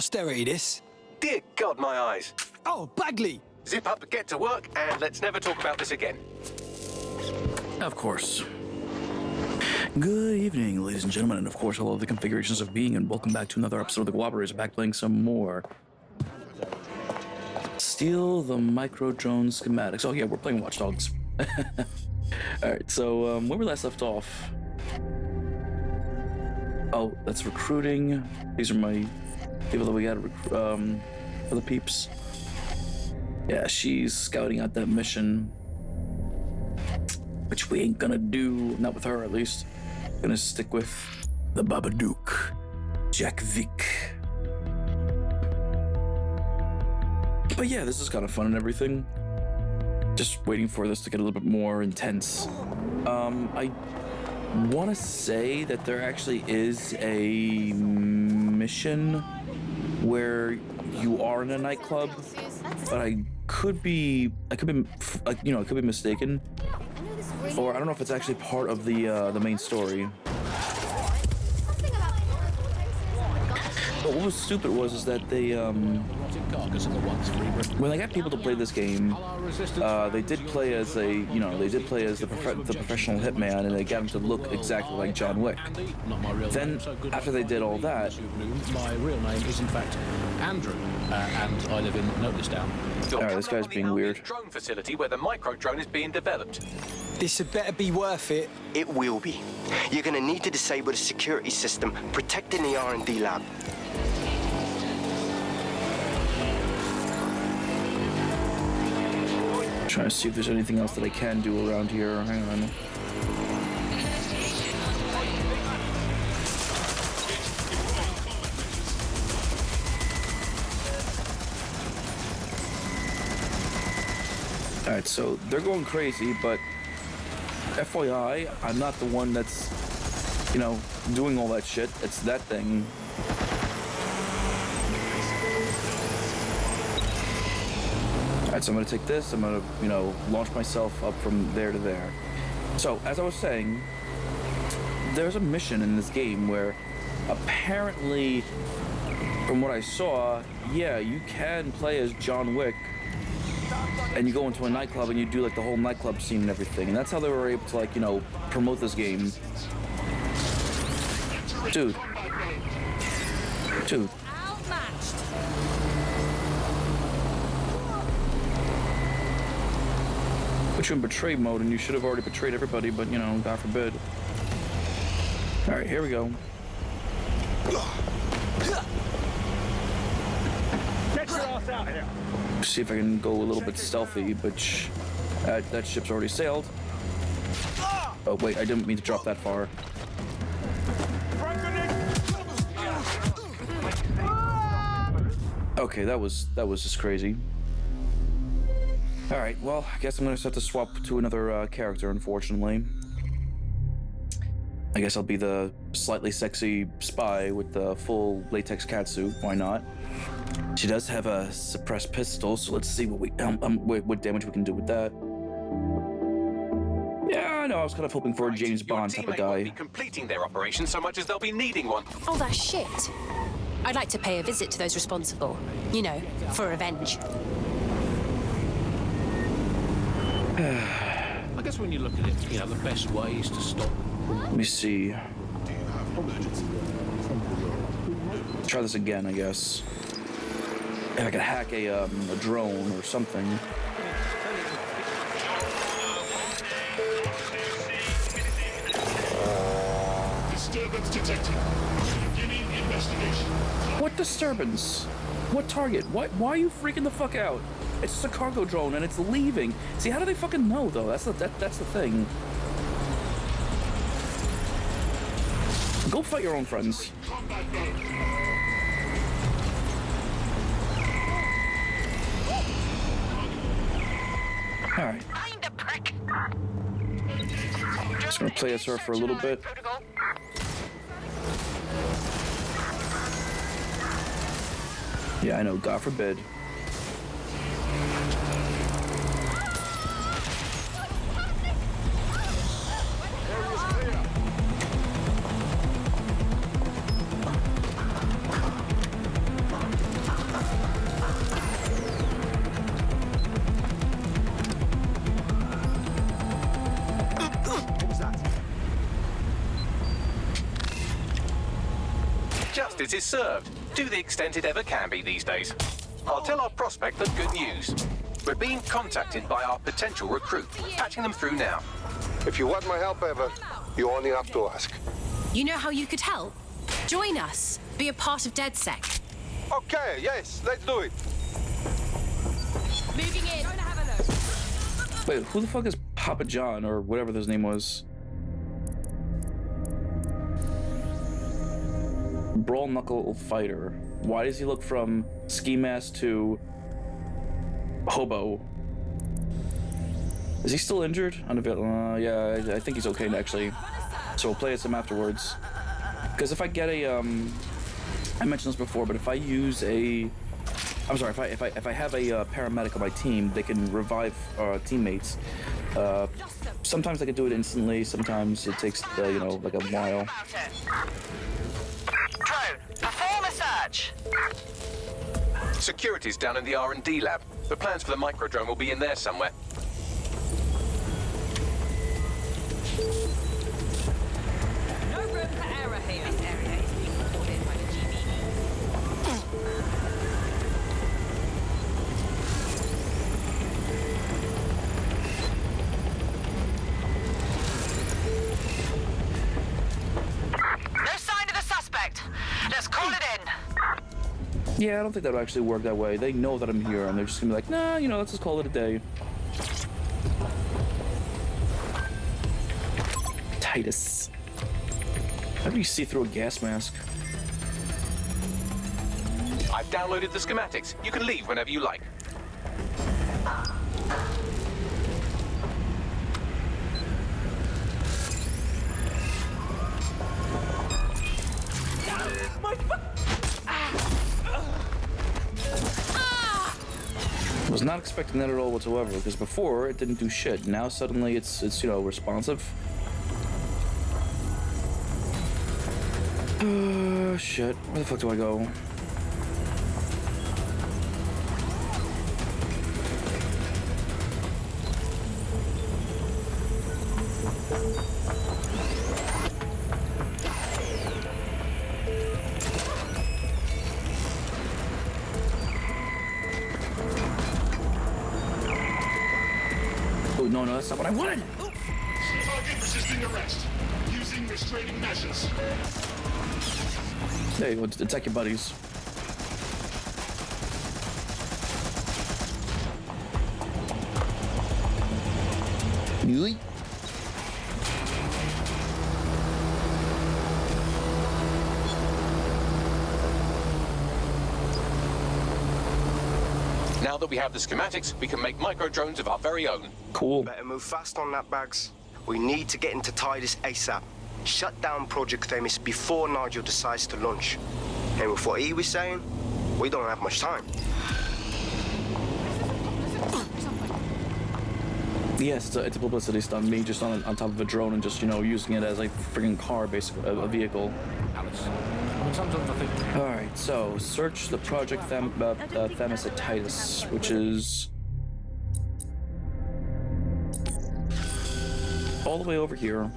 posterity, this. Dear God, my eyes. Oh, Bagley! Zip up, get to work, and let's never talk about this again. Of course. Good evening, ladies and gentlemen, and of course, hello, the configurations of being, and welcome back to another episode of The Cooperators. Back playing some more. Steal the micro drone schematics. Oh yeah, we're playing Watch Dogs. Alright, so where we last left off. Oh, that's recruiting. These are my people that we got for the peeps. Yeah, she's scouting out that mission, which we ain't gonna do, not with her at least. Gonna stick with the Babadook, Jack Vick. But yeah, this is kind of fun and everything. Just waiting for this to get a little bit more intense. I want to say that there actually is a mission where you are in a nightclub, but I could be mistaken, or I don't know if it's actually part of the main story. But what was stupid is that they when they got people to play this game, they did play as the professional hitman, and they got him to look exactly like John Wick. Then after they did all that, my real name is in fact Andrew, and I live in Notistown. Alright, this guy's being weird. Drone facility where the micro drone is being developed. This had better be worth it. It will be. You're gonna need to disable the security system protecting the R&D lab. Trying to see if there's anything else that I can do around here. Hang on. Alright, so they're going crazy, but FYI, I'm not the one that's, doing all that shit. It's that thing. Alright, so I'm gonna take this, I'm gonna, launch myself up from there to there. So, as I was saying, there's a mission in this game where apparently, from what I saw, yeah, you can play as John Wick, and you go into a nightclub and you do, the whole nightclub scene and everything, and that's how they were able to, promote this game. Dude. Put you in betray mode, and you should have already betrayed everybody, but, God forbid. Alright, here we go. Get your ass out here! See if I can go a little bit stealthy, but that ship's already sailed. Oh, wait, I didn't mean to drop that far. Okay, that was just crazy. Alright, well, I guess I'm gonna have to swap to another character, unfortunately. I guess I'll be the slightly sexy spy with the full latex catsuit. Why not? She does have a suppressed pistol, so let's see what damage we can do with that. Yeah, I know, I was kind of hoping for a James Bond type of guy. Won't be completing their operation so much as they'll be needing one. Oh, that shit. I'd like to pay a visit to those responsible. For revenge. I guess when you look at it, the best way is to stop. Let me see. Try this again, I guess. If I could hack a drone or something. Disturbance detected. Beginning investigation. What disturbance? What target? Why are you freaking the fuck out? It's just a cargo drone and it's leaving. See, how do they fucking know though? That's the thing. Go fight your own friends. Alright. Just gonna play as her for a little bit. Yeah, I know, God forbid. justice is served, to the extent it ever can be these days. I'll tell our prospect the good news. We're being contacted by our potential recruit, patching them through now. If you want my help ever, you only have to ask. You know how you could help? Join us. Be a part of DedSec. Okay, yes, let's do it. Moving in. Wait, who the fuck is Papa John or whatever his name was? Brawl Knuckle Fighter. Why does he look from ski mask to hobo? Is he still injured? Yeah, I think he's okay actually. So we'll play as him afterwards. Because if I get a, I mentioned this before, but if I use a, I'm sorry, if I have a paramedic on my team, they can revive teammates. Sometimes I can do it instantly. Sometimes it takes, you know, like a while. Drone, perform a search. Security's down in the R&D lab. The plans for the microdrone will be in there somewhere. No room for error here. This area is being recorded by the GBE. No sign of the suspect. Let's call it in. Yeah, I don't think that would actually work that way. They know that I'm here, and they're just gonna be like, nah, you know, let's just call it a day. Titus. How do you see through a gas mask? I've downloaded the schematics. You can leave whenever you like. Was not expecting that at all whatsoever, because before it didn't do shit. Now suddenly it's you know, responsive. Shit. Where the fuck do I go? Oh, no, that's not what I wanted! Target resisting arrest. Using restraining measures. Hey, let's attack your buddies. Yeet. Now that we have the schematics, we can make microdrones of our very own. Cool. Better move fast on that, Bags. We need to get into Titus ASAP. Shut down Project Themis before Nigel decides to launch. And with what he was saying, we don't have much time. Yes, it's a publicity stunt. Me just on top of a drone and just, you know, using it as a freaking car, basically, a vehicle. Alice. I mean, sometimes I think. All right, so search the Project Themis at Titus, which is all the way over here.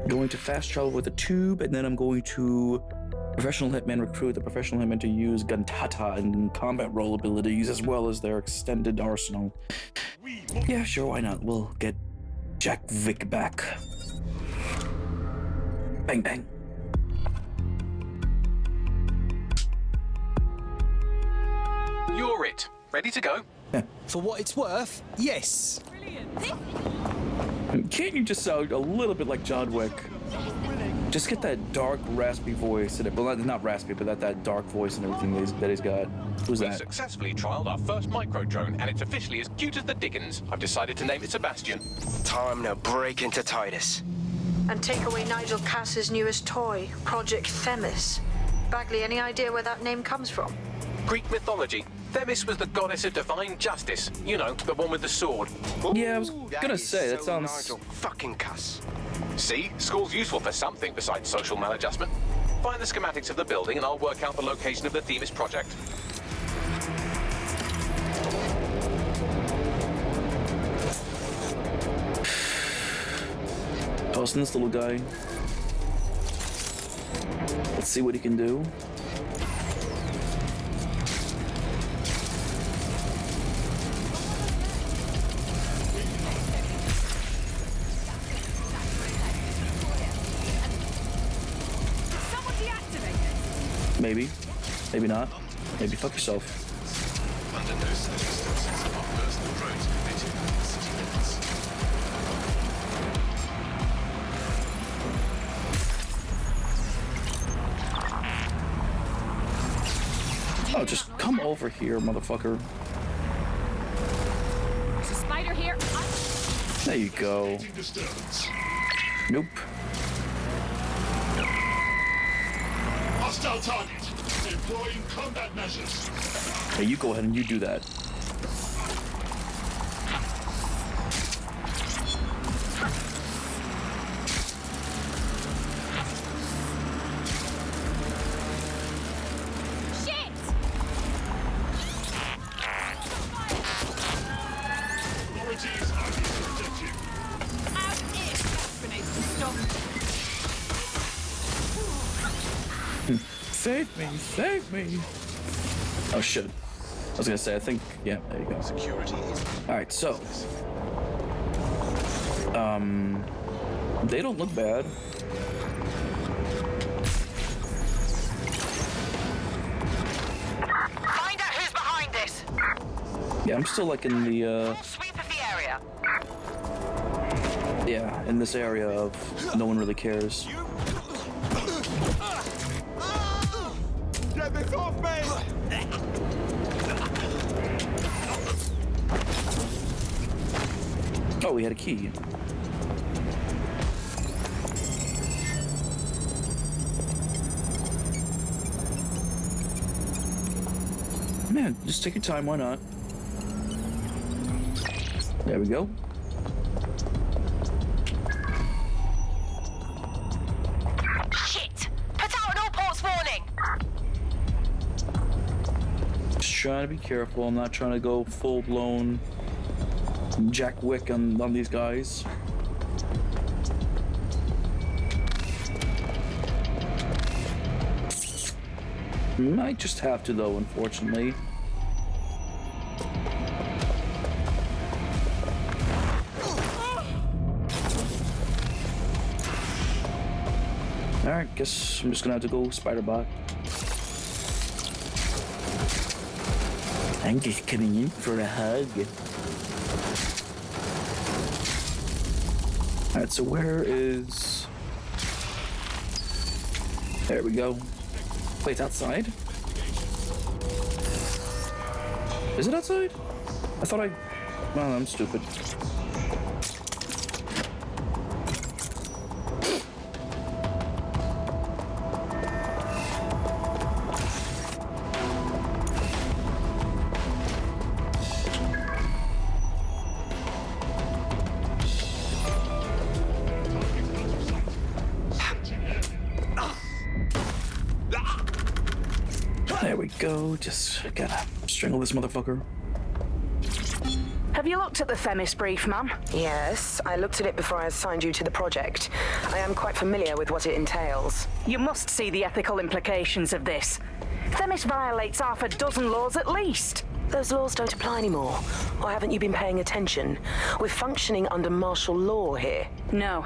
Going to fast travel with a tube, and then I'm going to professional hitman recruit the professional hitman to use Guntata and combat role abilities as well as their extended arsenal. Yeah, sure, why not? We'll get Jack Vick back. Bang bang. You're it. Ready to go? For what it's worth, yes. Can't you just sound a little bit like John Wick? Just get that dark, raspy voice in it. Well, not raspy, but that dark voice and everything that he's got. Who's We that? successfully trialed our first microdrone, and it's officially as cute as the Dickens. I've decided to name it Sebastian. Time to break into Titus. And take away Nigel Cass's newest toy, Project Themis. Bagley, any idea where that name comes from? Greek mythology. Themis was the goddess of divine justice. You know, the one with the sword. Yeah, I was gonna is say, that so sounds... Nigel fucking Cass. See? School's useful for something besides social maladjustment. Find the schematics of the building and I'll work out the location of the Themis project. Oh, Tossing this little guy. Let's see what he can do. Someone deactivate it. Maybe. Maybe not. Maybe fuck yourself. Under no circumstances are personal drones permitted within city limits. Oh, just come over here, motherfucker. There's a spider here. There you go. Disturbance. Nope. Hostile target. Employing combat measures. Hey, you go ahead and you do that. Shit! Authorities are here to protect you. Out is gas grenades to stop. Save me! Save me! Oh shit. I was gonna say, I think, yeah, there you go. Security is Alright, so. They don't look bad. Find out who's behind this. Yeah, I'm still like in the, Sweep of the area. yeah, in this area of no one really cares. Get this off me! Oh, we had a key. Man, just take your time, why not? There we go. Shit! Put out an all ports warning. Just trying to be careful. I'm not trying to go full-blown Jack Wick on these guys. Might just have to though, unfortunately. Alright, guess I'm just gonna have to go Spider-Bot. I'm just coming in for a hug. Alright, so where is... There we go. Wait, it's outside? Is it outside? I thought I... Well, I'm stupid. There we go. Just gotta strangle this motherfucker. Have you looked at the Themis brief, ma'am? Yes, I looked at it before I assigned you to the project. I am quite familiar with what it entails. You must see the ethical implications of this. Themis violates half a dozen laws at least. Those laws don't apply anymore. Or haven't you been paying attention? We're functioning under martial law here. No.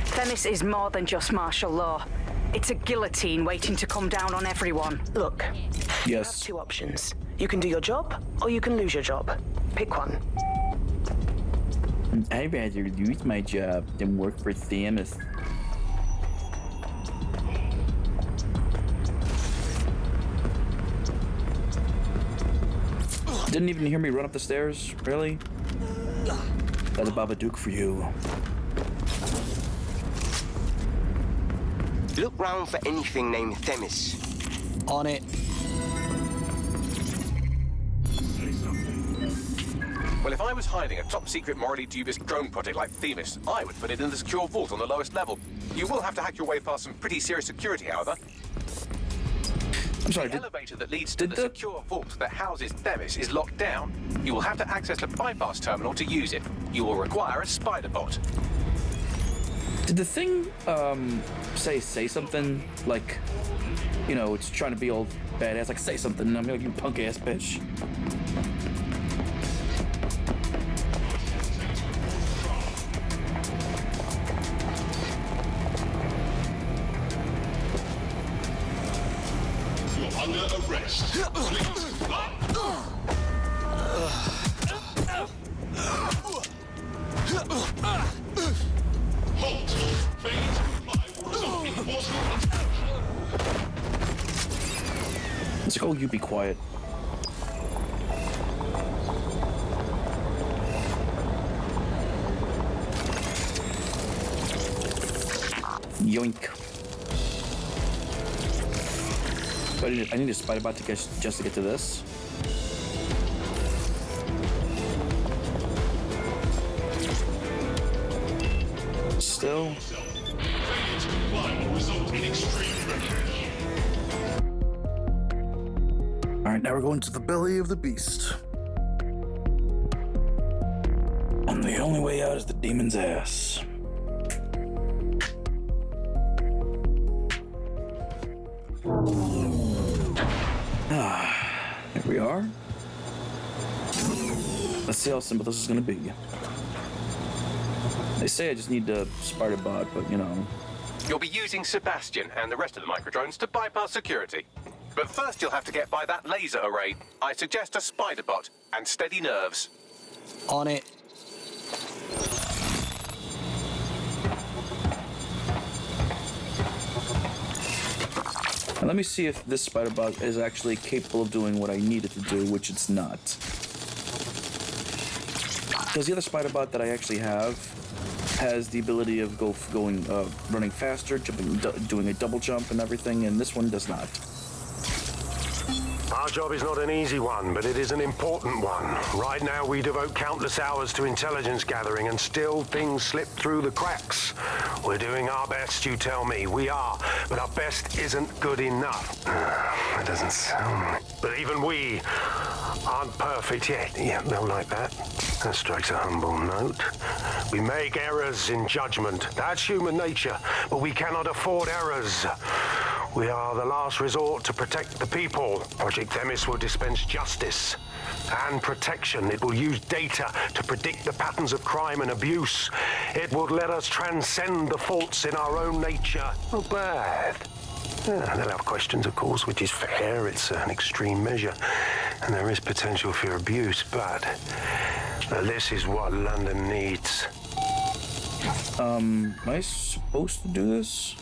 Themis is more than just martial law. It's a guillotine waiting to come down on everyone. Look, you have Yes. two options. You can do your job, or you can lose your job. Pick one. I'd rather lose my job than work for Themis. Didn't even hear me run up the stairs? Really? That's a Babadook for you. Look round for anything named Themis. On it. Well, if I was hiding a top-secret, morally dubious drone project like Themis, I would put it in the secure vault on the lowest level. You will have to hack your way past some pretty serious security, however. I'm sorry, The elevator that leads to the secure vault that houses Themis is locked down. You will have to access the bypass terminal to use it. You will require a spider bot. Did the thing say something like, you know, it's trying to be all badass, like say something, and I'm like, you punk ass bitch. You're under arrest. Please comply. Halt! Failure to comply will result in enforcement. It's like, oh, you be quiet. Yoink. So I need a spider bot to get just to get to this. Still. Failure to comply will result in extreme remedy. All right, now we're going to the belly of the beast. And the only way out is the demon's ass. Here we are. Let's see how simple this is gonna be. They say I just need the spider bot, but you know. You'll be using Sebastian and the rest of the microdrones to bypass security. But first you'll have to get by that laser array. I suggest a spider bot and steady nerves. On it. And let me see if this spider bot is actually capable of doing what I need it to do, which it's not. Because the other spider bot that I actually have has the ability of running faster, doing a double jump and everything, and this one does not. Our job is not an easy one, but it is an important one. Right now, we devote countless hours to intelligence gathering, and still things slip through the cracks. We're doing our best, you tell me. We are, but our best isn't good enough. That doesn't sound... But even we aren't perfect yet. Yeah, no, like that. That strikes a humble note. We make errors in judgment. That's human nature, but we cannot afford errors. We are the last resort to protect the people. Project Themis will dispense justice and protection. It will use data to predict the patterns of crime and abuse. It will let us transcend the faults in our own nature. Not bad. Yeah, they'll have questions, of course, which is fair. It's an extreme measure, and there is potential for abuse, but this is what London needs. Am I supposed to do this?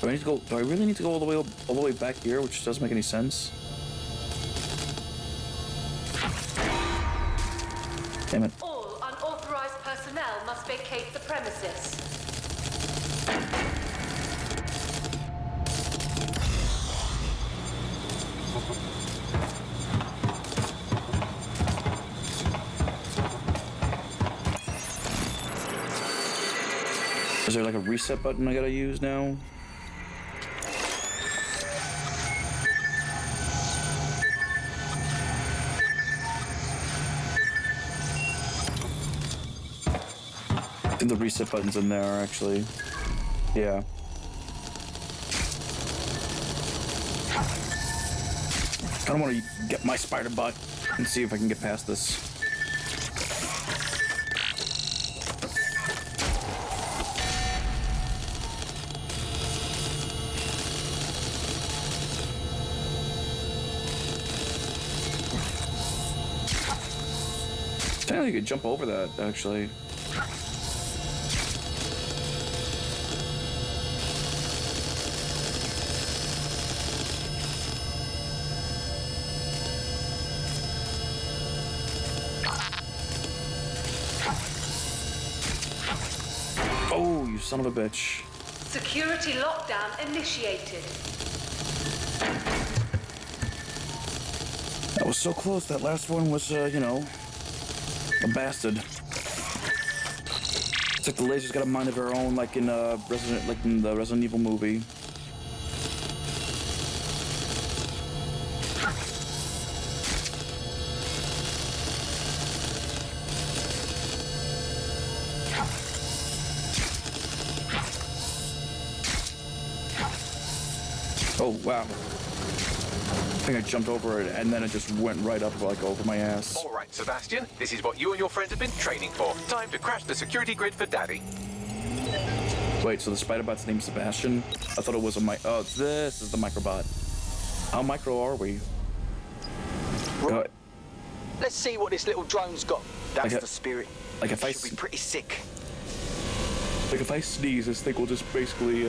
Do I really need to go all the way back here, which doesn't make any sense? Damn it. All unauthorized personnel must vacate the premises. Is there like a reset button I gotta use now? I think the reset button's in there, actually. Yeah. I don't want to get my spider bot and see if I can get past this. I think you could jump over that, actually. Oh, you son of a bitch. Security lockdown initiated. That was so close. That last one was, you know, a bastard. It's like the laser's got a mind of her own, like in the Resident Evil movie. Oh, wow. I think I jumped over it, and then it just went right up, like, over my ass. All right, Sebastian, this is what you and your friends have been training for. Time to crash the security grid for Daddy. Wait, so the Spider-Bot's named Sebastian? I thought it was a Oh, this is the Microbot. How micro are we? Let's see what this little drone's got. That's Like the spirit. Like if I Should be pretty sick. Like if I sneeze, this thing will just basically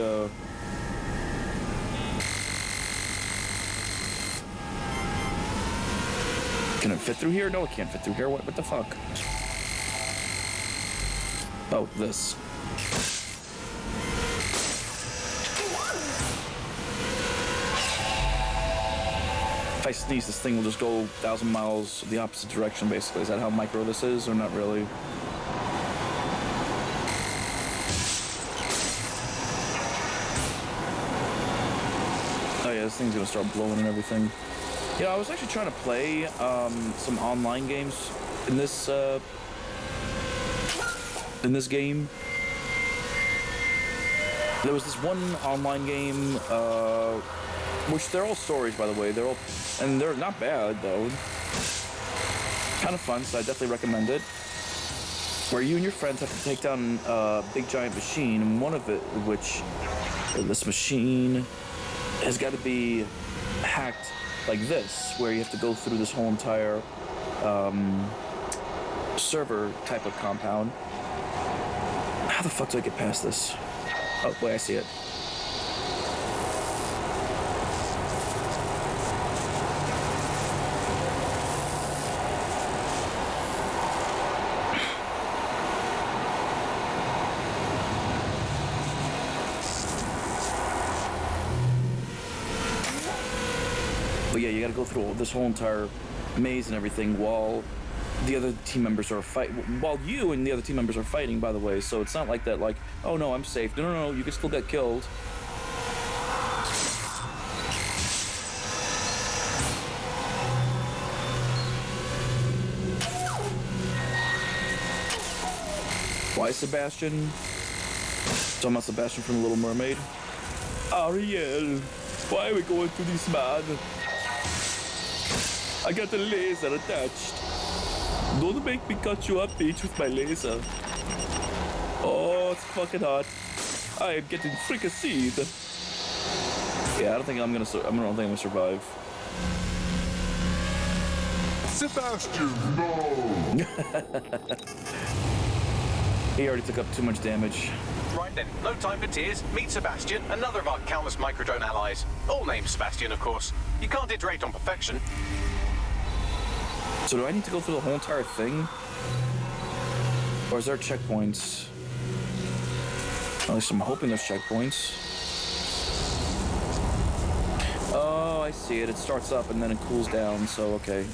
Can it fit through here? No, it can't fit through here. What the fuck? Oh, this. If I sneeze, this thing will just go 1,000 miles the opposite direction, basically. Is that how micro this is, or not really? Oh yeah, this thing's gonna start blowing and everything. You know, I was actually trying to play some online games in this game. There was this one online game, which they're all stories, by the way. And they're not bad though. Kind of fun, so I definitely recommend it. Where you and your friends have to take down a big giant machine, and one of it, this machine has got to be hacked like this, where you have to go through this whole entire server type of compound. How the fuck do I get past this? Oh, wait, I see it. But yeah, you gotta go through this whole entire maze and everything while the other team members are while you and the other team members are fighting, by the way. So it's not like that, like, oh no, I'm safe. No, you can still get killed. Why Sebastian? Talking about Sebastian from The Little Mermaid. Ariel, why are we going through this, man? I got a laser attached. Don't make me cut you up, bitch, with my laser. Oh, it's fucking hot. I am getting fricasseed. Yeah, I don't think I'm gonna survive. Sebastian, no! He already took up too much damage. Right then, no time for tears. Meet Sebastian, another of our countless microdrone allies. All named Sebastian, of course. You can't iterate on perfection. So do I need to go through the whole entire thing? Or is there checkpoints? At least I'm hoping there's checkpoints. Oh, I see it. It starts up and then it cools down, so okay.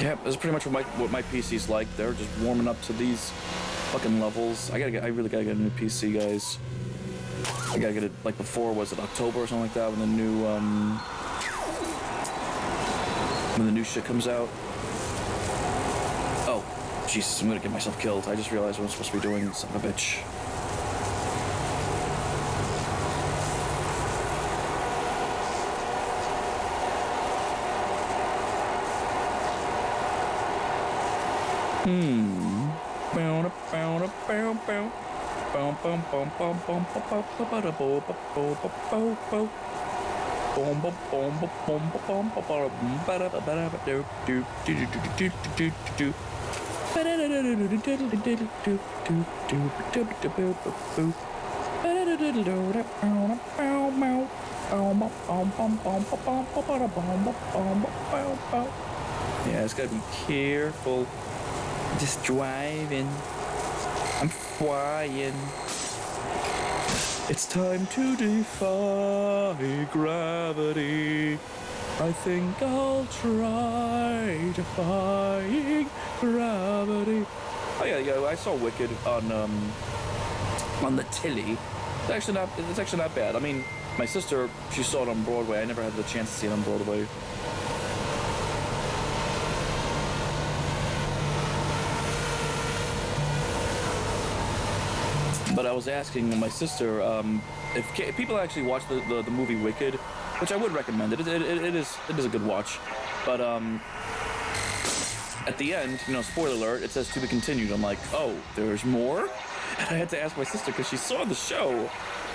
Yeah, that's pretty much what my PC's like. They're just warming up to these fucking levels. I really gotta get a new PC, guys. I gotta get it, like, before, was it October or something like that, when the new shit comes out. Oh, Jesus, I'm gonna get myself killed. I just realized what I'm supposed to be doing, son of a bitch. Yeah, it's gotta be careful. Just driving. I'm flying. It's time to defy gravity. I think I'll try defying gravity. Oh yeah, I saw Wicked on the telly. It's actually not bad. I mean, My sister, she saw it on Broadway. I never had the chance to see it on Broadway. But I was asking my sister if people actually watch the movie Wicked, which I would recommend. It is a good watch. But at the end, you know, spoiler alert, it says to be continued. I'm like, oh, there's more? And I had to ask my sister because she saw the show.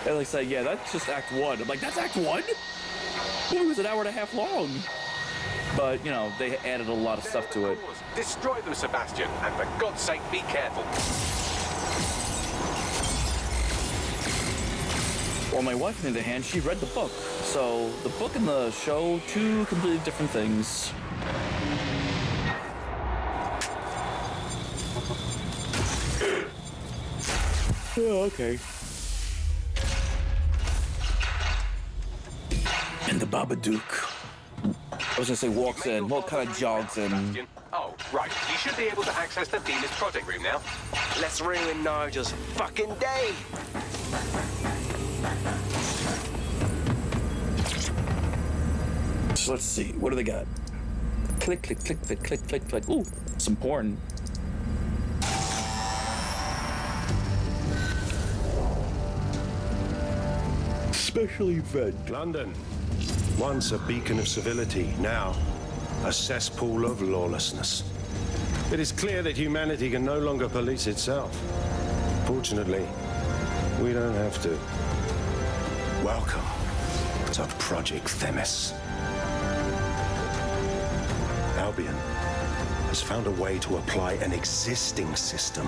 And they said, yeah, that's just Act 1. I'm like, that's Act 1? The movie was an hour and a half long. But, you know, they added a lot of stuff to it. Destroy them, Sebastian, and for God's sake, be careful. Well, my wife, on the other hand, she read the book. So, the book and the show, two completely different things. Oh, okay. And the Babadook. I was gonna say walks in. Well, kind of jogs in. Oh, right. You should be able to access the Themis project room now. Let's ruin Nigel's fucking day. So let's see. What do they got? Click, click, click, click, click, click, click. Ooh, some porn. Special event. London. Once a beacon of civility, now a cesspool of lawlessness. It is clear that humanity can no longer police itself. Fortunately, we don't have to. Welcome to Project Themis. Albion has found a way to apply an existing system,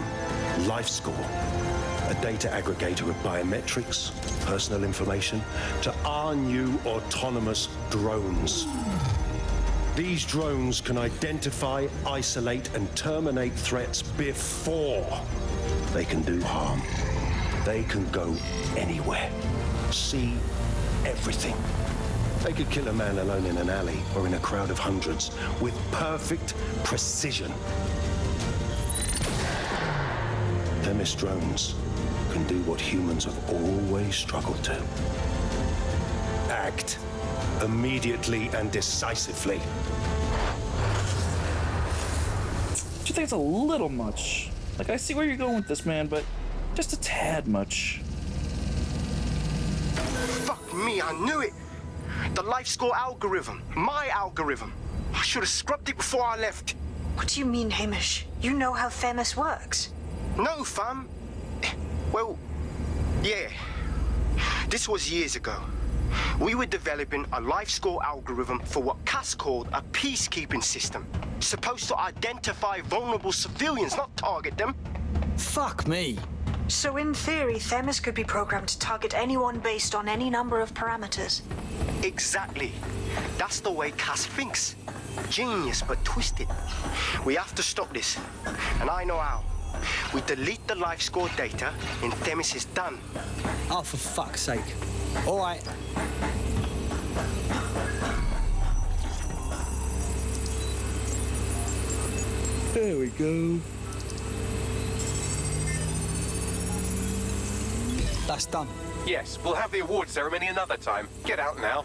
LifeScore, a data aggregator of biometrics, personal information, to our new autonomous drones. These drones can identify, isolate, and terminate threats before they can do harm. They can go anywhere, see everything. They could kill a man alone in an alley or in a crowd of hundreds with perfect precision. Themis drones can do what humans have always struggled to. Act immediately and decisively. Do you think it's a little much? Like, I see where you're going with this, man, but just a tad much. Fuck me, I knew it. The LifeScore algorithm. My algorithm. I should have scrubbed it before I left. What do you mean, Hamish? You know how Themis works. No, fam. Well, yeah. This was years ago. We were developing a LifeScore algorithm for what Cass called a peacekeeping system. Supposed to identify vulnerable civilians, not target them. Fuck me. So in theory, Themis could be programmed to target anyone based on any number of parameters. Exactly. That's the way Cass thinks. Genius, but twisted. We have to stop this. And I know how. We delete the LifeScore data and Themis is done. Oh, for fuck's sake. All right. There we go. That's done. Yes, we'll have the award ceremony another time. Get out now.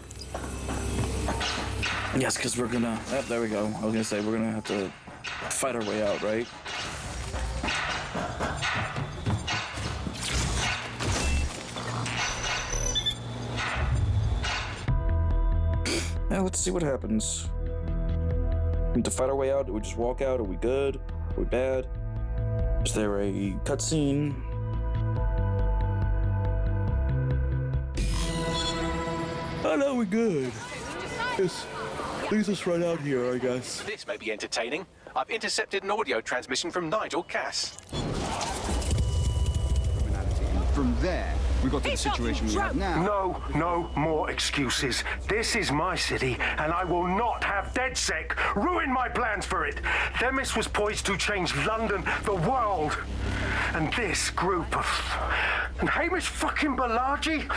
Yes, because we're gonna... Oh, there we go. I was gonna say, we're gonna have to fight our way out, right? Now, let's see what happens. We need to fight our way out. Do we just walk out? Are we good? Are we bad? Is there a cutscene? Oh, no, we're good. Yes, leaves us right out here, I guess. This may be entertaining. I've intercepted an audio transmission from Nigel Cass. From there, we got to the situation we have now. No more excuses. This is my city, and I will not have DedSec ruin my plans for it. Themis was poised to change London, the world. And this group of... And Hamish fucking Balaji?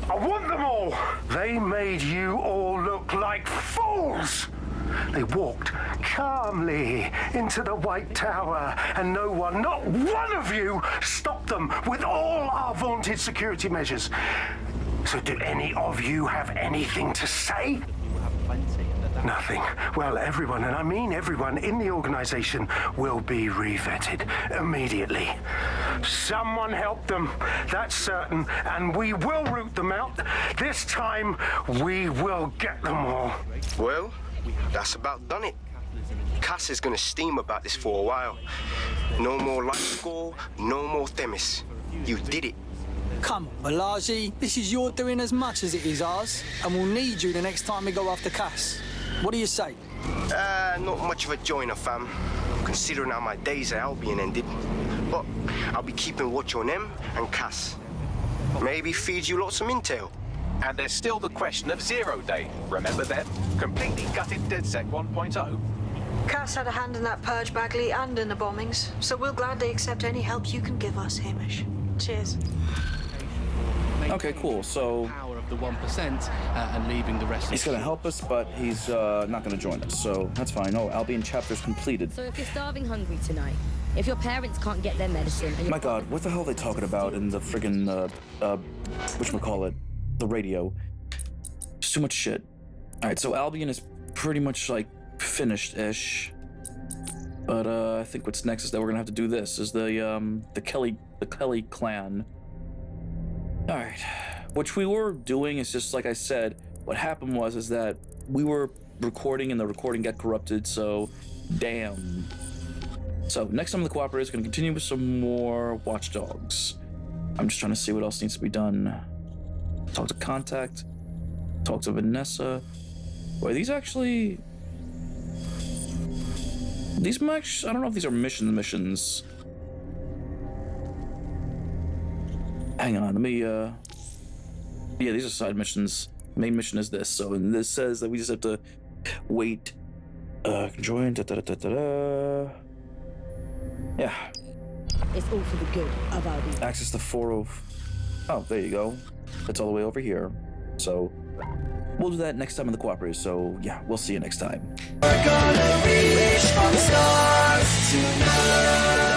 I want them all. They made you all look like fools. They walked calmly into the White Tower, and no one, not one of you, stopped them with all our vaunted security measures. So do any of you have anything to say? Nothing. Well, everyone, and I mean everyone in the organization, will be re-vetted immediately. Someone help them, that's certain, and we will root them out. This time, we will get them all. Well, that's about done it. Cass is gonna steam about this for a while. No more life score, no more Themis. You did it. Come on, Balaji. This is your doing as much as it is ours, and we'll need you the next time we go after Cass. What do you say? Not much of a joiner, fam. Considering how my days at Albion ended. But I'll be keeping watch on them and Cass. Maybe feed you lots of intel. And there's still the question of Zero Day. Remember them? Completely gutted DedSec 1.0. Cass had a hand in that purge, Bagley, and in the bombings, so we'll gladly accept any help you can give us, Hamish. Cheers. Okay, cool. So Power of the 1% and leaving the rest. he's gonna help us, but he's not gonna join us. So that's fine. Oh, Albion chapter's completed. So if you're starving hungry tonight, if your parents can't get their medicine, and My God, what the hell are they talking about in the friggin' whatchamacallit, the radio? There's too much shit. All right, so Albion is pretty much like finished-ish. But I think what's next is that we're gonna have to do this. Is the Kelly clan. All right, which we were doing is just like I said. What happened is that we were recording and the recording got corrupted. So, damn. So next time the Cooperator is gonna continue with some more Watchdogs. I'm just trying to see what else needs to be done. Talk to Contact. Talk to Vanessa. Wait, these actually. These I don't know if these are missions. Hang on, let me, yeah, these are side missions. Main mission is this, so, and this says that we just have to wait, join, yeah. it's all for the good of Albion. Access the 4 oh, there you go. That's all the way over here. So, we'll do that next time in the Cooperator, so, yeah, we'll see you next time. We're gonna reach for the stars tonight.